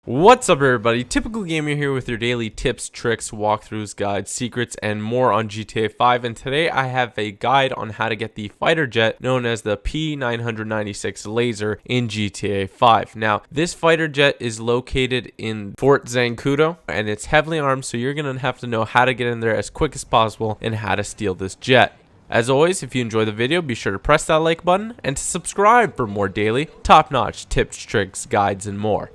What's up, everybody? Typical Gamer here with your daily tips, tricks, walkthroughs, guides, secrets, and more on GTA 5. And today I have a guide on how to get the fighter jet known as the P996 laser in GTA 5. Now, this fighter jet is located in Fort Zancudo, and it's heavily armed, so you're going to have to know how to get in there as quick as possible and how to steal this jet. As always, if you enjoy the video, be sure to press that like button and to subscribe for more daily, top-notch tips, tricks, guides, and more.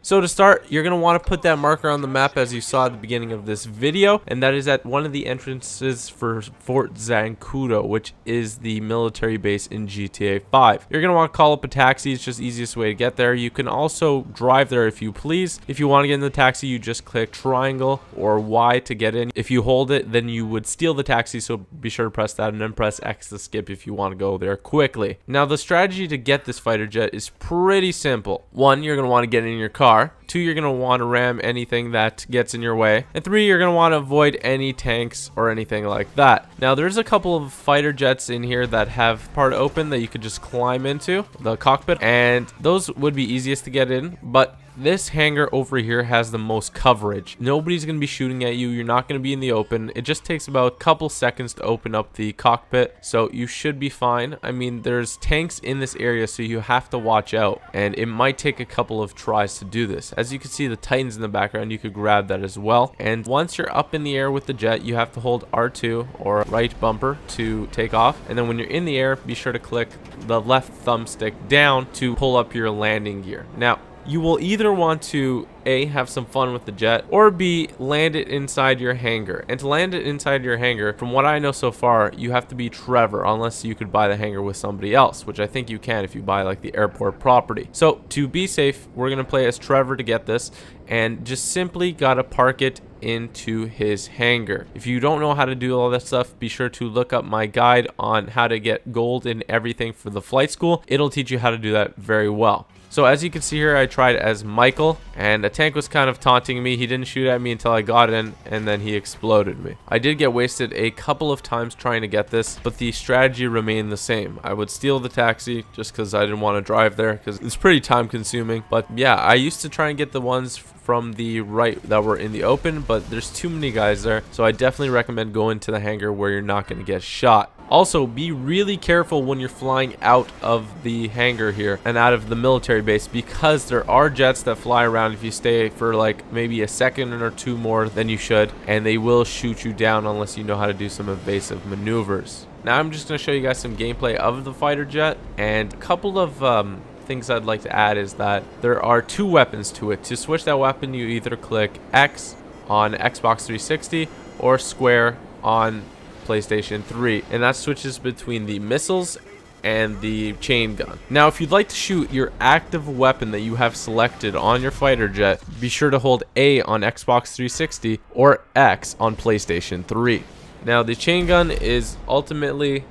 So to start, you're going to want to put that marker on the map as you saw at the beginning of this video, and that is at one of the entrances for Fort Zancudo, which is the military base in GTA 5. You're going to want to call up a taxi. It's just the easiest way to get there. You can also drive there if you please. If you want to get in the taxi, you just click triangle or Y to get in. If you hold it, then you would steal the taxi, so be sure to press that and then press X to skip if you want to go there quickly. Now, the strategy to get this fighter jet is pretty simple. One, you're going to want to get in your car. 2, you're going to want to ram anything that gets in your way. And 3, you're going to want to avoid any tanks or anything like that. Now, there's a couple of fighter jets in here that have part open that you could just climb into, the cockpit, and those would be easiest to get in, but this hangar over here has the most coverage. Nobody's going to be shooting at you. You're not going to be in the open. It just takes about a couple seconds to open up the cockpit, so you should be fine. I mean, there's tanks in this area, so you have to watch out, and it might take a couple of tries to do this. As you can see, the Titans in the background, you could grab that as well. And once you're up in the air with the jet, you have to hold R2 or right bumper to take off. And then when you're in the air, be sure to click the left thumbstick down to pull up your landing gear. Now, you will either want to A, have some fun with the jet, or B, land it inside your hangar. And to land it inside your hangar, from what I know so far, you have to be Trevor, unless you could buy the hangar with somebody else, which I think you can if you buy like the airport property. So to be safe, we're going to play as Trevor to get this, and just simply gotta park it into his hangar. If you don't know how to do all that stuff, be sure to look up my guide on how to get gold and everything for the flight school. It'll teach you how to do that very well. So as you can see here, I tried as Michael, and a tank was kind of taunting me. He didn't shoot at me until I got in, and then he exploded me. I did get wasted a couple of times trying to get this, but the strategy remained the same. I would steal the taxi just because I didn't want to drive there, because it's pretty time consuming. But yeah, I used to try and get the ones from the right that were in the open, but there's too many guys there, so I definitely recommend going to the hangar where you're not going to get shot. Also, be really careful when you're flying out of the hangar here and out of the military base, because there are jets that fly around if you stay for like maybe a second or two more than you should, and they will shoot you down unless you know how to do some evasive maneuvers. Now I'm just going to show you guys some gameplay of the fighter jet, and a couple of things I'd like to add is that there are 2 weapons to it. To switch that weapon, you either click X on Xbox 360 or square on PlayStation 3, and that switches between the missiles and the chain gun. Now, if you'd like to shoot your active weapon that you have selected on your fighter jet, be sure to hold A on Xbox 360 or X on PlayStation 3. Now, the chain gun is ultimately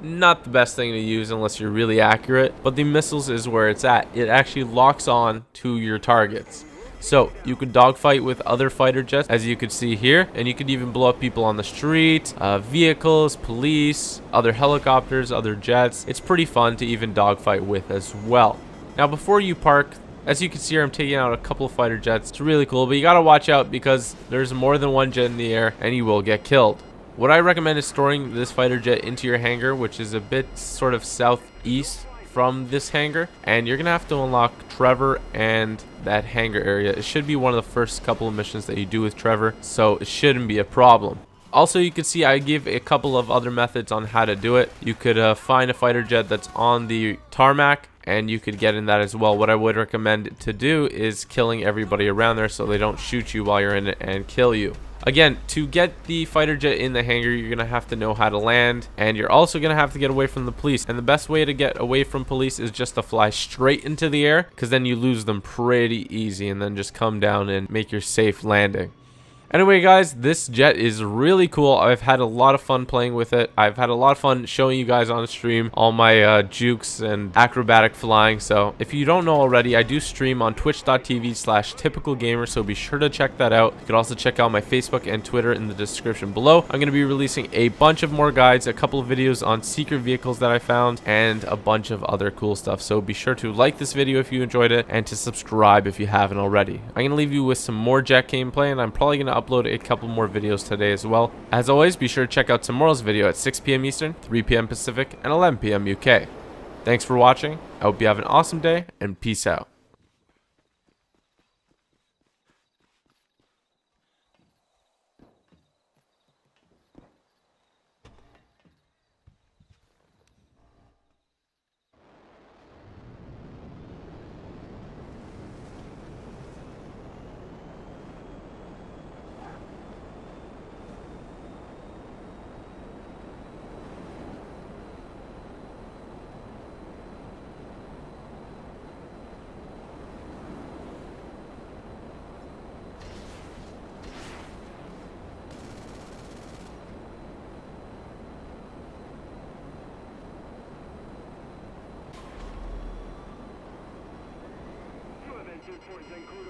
not the best thing to use unless you're really accurate, but the missiles is where it's at. It actually locks on to your targets. So you could dogfight with other fighter jets, as you could see here, and you could even blow up people on the street, vehicles, police, other helicopters, other jets. It's pretty fun to even dogfight with as well. Now, before you park, as you can see here, I'm taking out a couple of fighter jets. It's really cool, but you gotta watch out because there's more than one jet in the air and you will get killed. What I recommend is storing this fighter jet into your hangar, which is a bit sort of southeast from this hangar, and you're gonna have to unlock Trevor and that hangar area. It should be one of the first couple of missions that you do with Trevor, so it shouldn't be a problem. Also, you can see I give a couple of other methods on how to do it. You could find a fighter jet that's on the tarmac, and you could get in that as well. What I would recommend to do is killing everybody around there so they don't shoot you while you're in it and kill you. Again, to get the fighter jet in the hangar, you're going to have to know how to land, and you're also going to have to get away from the police. And the best way to get away from police is just to fly straight into the air, because then you lose them pretty easy, and then just come down and make your safe landing. Anyway, guys, this jet is really cool. I've had a lot of fun playing with it. I've had a lot of fun showing you guys on stream all my jukes and acrobatic flying. So if you don't know already, I do stream on twitch.tv/typicalgamer, so be sure to check that out. You can also check out my Facebook and Twitter in the description below. I'm going to be releasing a bunch of more guides, a couple of videos on secret vehicles that I found, and a bunch of other cool stuff. So be sure to like this video if you enjoyed it, and to subscribe if you haven't already. I'm going to leave you with some more jet gameplay, and I'm probably going to upload a couple more videos today as well. As always, be sure to check out tomorrow's video at 6 p.m. Eastern, 3 p.m. Pacific, and 11 p.m. UK. Thanks for watching. I hope you have an awesome day, and peace out. You have entered for Zenku